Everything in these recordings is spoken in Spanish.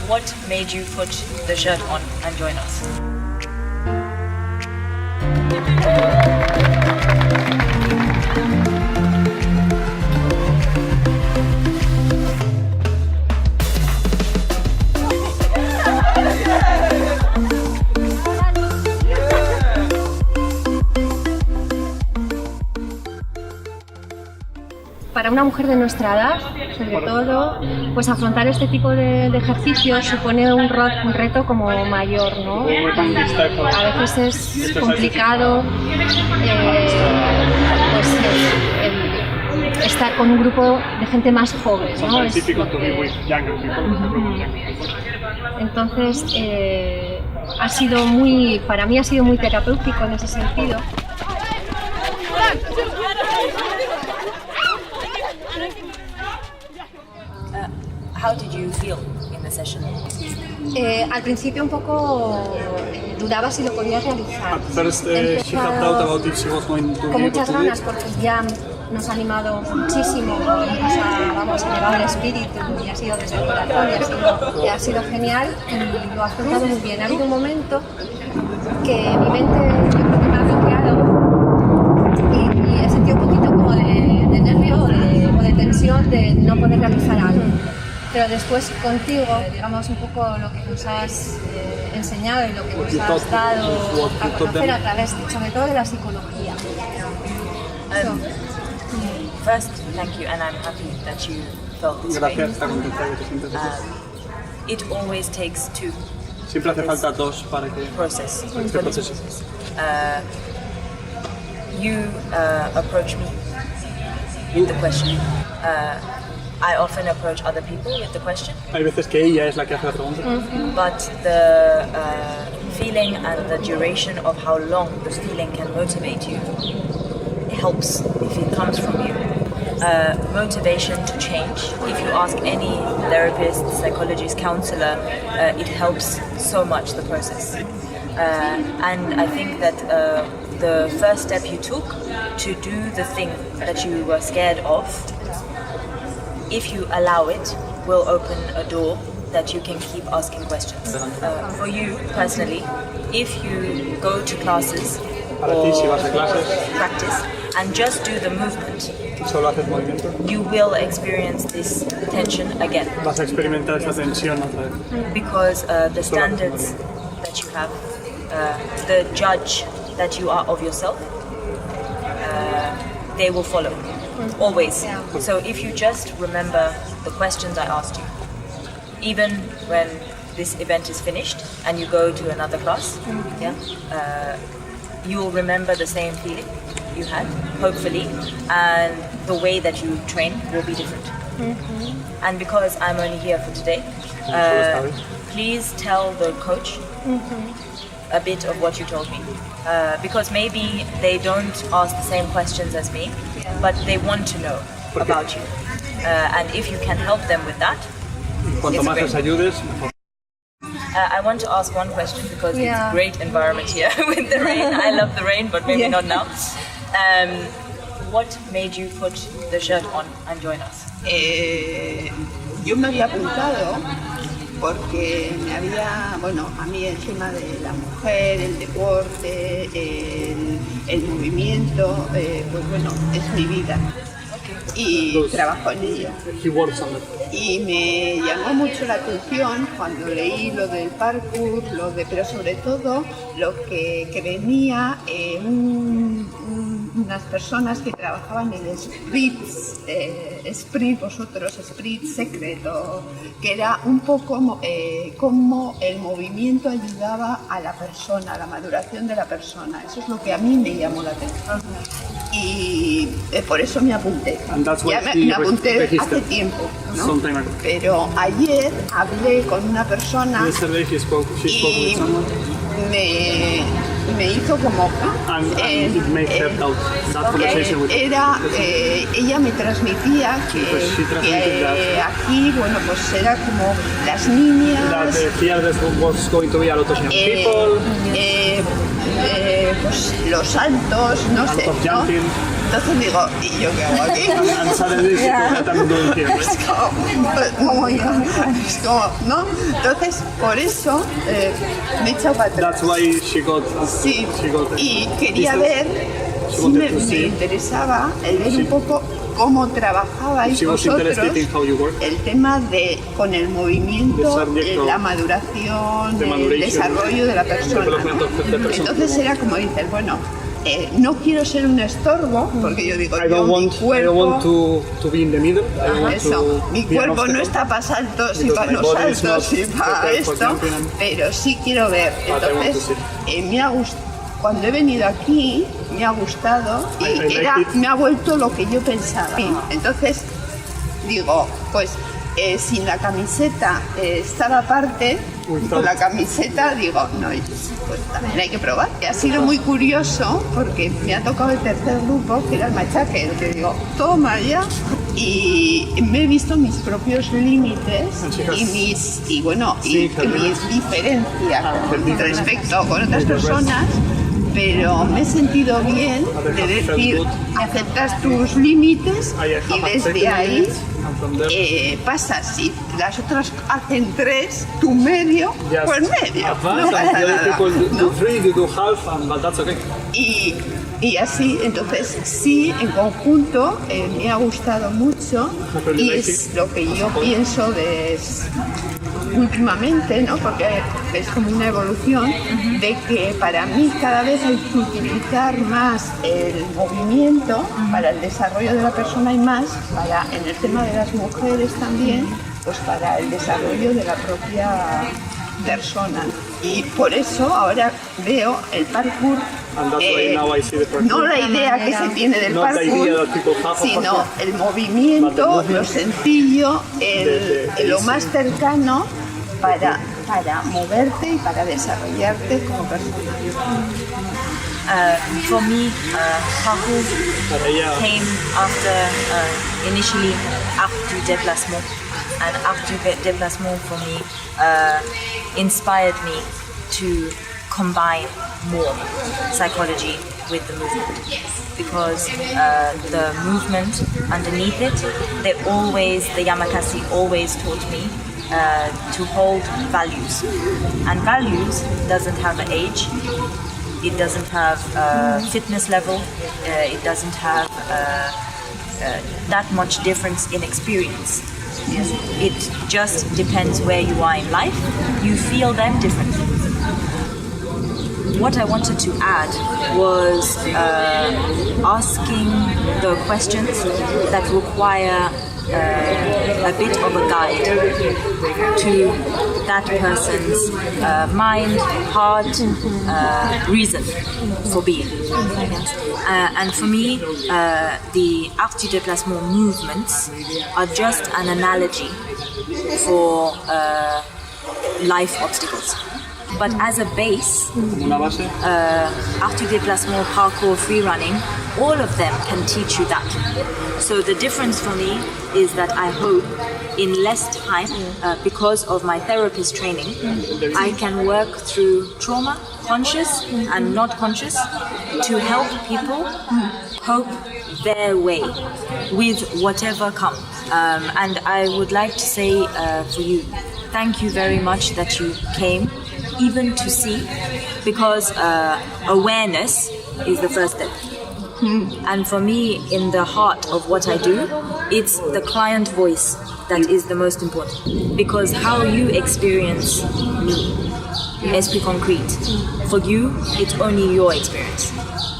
What made you put the shirt on and join us? Para una mujer de nuestra edad, sobre todo, pues afrontar este tipo de ejercicios supone un reto como mayor, ¿no? A veces es complicado estar con un grupo de gente más joven, ¿no? Entonces, para mí ha sido muy terapéutico en ese sentido. How did you feel in the session? Al principio un poco dudaba si lo podía realizar. Con muchas ganas porque ya nos ha animado muchísimo, nos ha llevado el espíritu y ha sido desde el corazón y ha sido genial y lo ha afrontado muy bien. Ha habido un momento que mi mente yo creo que me ha bloqueado y he sentido un poquito como de nervio o de tensión de no poder realizar algo. Pero después contigo, digamos un poco lo que nos has enseñado y lo que nos has dado a conocer a través, sobre todo de la psicología. First, thank you, and I'm happy that you felt this way. It always takes two. Siempre hace falta dos para que process. Este proceso. You approach me with the question. I often approach other people with the question. Hay veces que ella es la que hace la pregunta. But the feeling and the duration of how long the feeling can motivate you helps if it comes from you. Motivation to change. If you ask any therapist, psychologist, counselor, it helps so much the process. And I think that the first step you took to do the thing that you were scared of, if you allow it, will open a door that you can keep asking questions. For you personally, if you go to classes or practice and just do the movement, you will experience this tension again. Vas a experimentar esta tensión otra vez. Because the standards that you have, the judge that you are of yourself, they will follow. Always. Yeah. So if you just remember the questions I asked you, even when this event is finished and you go to another class, you will remember the same feeling you had, hopefully, and the way that you train will be different. And because I'm only here for today, please tell the coach a bit of what you told me, because maybe they don't ask the same questions as me, but they want to know about you, and if you can help them with that, Cuanto más les ayudes, mejor. I want to ask one question because it's a great environment here with the rain. I love the rain, but maybe not now. What made you put the shirt on and join us? Yo me había apuntado porque a mí el tema de la mujer, el deporte, el movimiento, es mi vida y trabajo en ello. Y me llamó mucho la atención cuando leí lo del parkour, pero sobre todo lo que venía unas personas que trabajaban en Esprit Secreto, que era un poco cómo el movimiento ayudaba a la persona, a la maduración de la persona. Eso es lo que a mí me llamó la atención y por eso me apunté. Ya me apunté hace tiempo, ¿no? Pero ayer hablé con una persona y me hizo como ella me transmitía que aquí era como las niñas pues, los saltos, no sé, ¿no? Entonces digo, ¿y yo qué hago aquí? And suddenly she told me I'm doing here, right? Es como, ¿no? Entonces, por eso me he echado para atrás. That's why she got. Sí, She got y quería ver, sí me interesaba el ver un poco cómo trabajabais She was interested in how you vosotros work. el tema de con el movimiento, The subject of la maduración, the el maduration, desarrollo de la persona, development ¿no? of the person. Entonces era como dices, bueno, no quiero ser un estorbo, porque yo digo, I don't mi want cuerpo, to be in the middle. I don't want eso, to mi be an cuerpo no obstacle. está para saltos y Because para my los body is saltos not y para prepared for esto, jumping and- pero sí quiero ver. But I want to Entonces, see. me ha gustado. Cuando he venido aquí, me ha gustado y I like it. me ha vuelto lo que yo pensaba. Entonces, digo, pues sin la camiseta estaba aparte, con la camiseta digo, no, pues también hay que probar. Y ha sido muy curioso porque me ha tocado el tercer grupo, que era el machaque, el que digo, toma ya. Y me he visto mis propios límites y mis diferencias respecto con otras personas, pero me he sentido bien de decir, aceptas tus límites y desde ahí pasas. Si las otras hacen 3, tu medio, Just pues medio. advance, No pasa and the other nada, people do ¿no? 3, you do half, but that's okay. Y así, entonces sí, en conjunto me ha gustado mucho y es lo que yo pienso de últimamente, ¿no? Porque es como una evolución de que para mí cada vez hay que utilizar más el movimiento para el desarrollo de la persona y más para, en el tema de las mujeres también, pues para el desarrollo de la propia persona. Y por eso ahora veo el parkour, And that's why now I see the parkour. no la idea que se tiene del Not the idea parkour, that people have of sino parkour. el movimiento, lo sencillo, lo más cercano para moverte y para desarrollarte como persona. For me, parkour Para ella, came after initially acte du déplacement, and acte du déplacement for me inspired me to combine more psychology with the movement, because the movement underneath it, the Yamakasi always taught me to hold values, and values doesn't have an age. It doesn't have fitness level. It doesn't have that much difference in experience. It just depends where you are in life. You feel them differently. What I wanted to add was asking the questions that require a bit of a guide to that person's mind, heart, reason for being. And for me, the acte du déplacement movements are just an analogy for life obstacles. But as a base, una base, acte du déplacement, parkour, free running, all of them can teach you that. So the difference for me is that I hope in less time, because of my therapist training, I can work through trauma, conscious and not conscious, to help people cope their way with whatever comes. And I would like to say for you, thank you very much that you came, even to see, because awareness is the first step. And for me, in the heart of what I do, it's the client voice that is the most important. Because how you experience me, Esprit Concrete, for you, it's only your experience.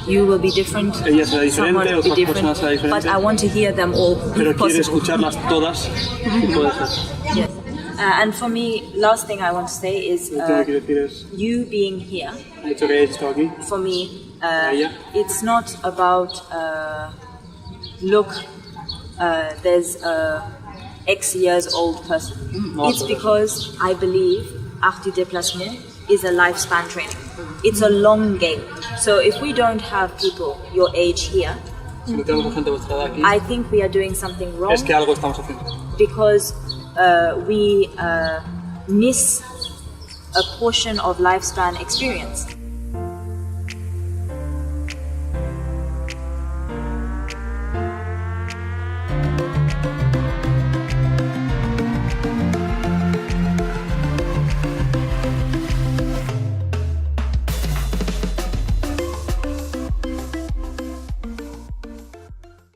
You will be different, ella será someone diferente, will be otras different, personas será but I diferente, want to hear them all pero if quiere possible. escucharlas todas y puede ser. Yes. And for me, last thing I want to say is Lo último que quiero decir es, you being here, el hecho que hayas estado aquí, for me, ella. it's not about look, there's a X years old person. It's because I believe acte du déplacement is a lifespan training. It's a long game. So if we don't have people your age here, si no tenemos gente de vuestra edad aquí, I think we are doing something wrong, es que algo estamos haciendo. because we miss a portion of lifespan experience.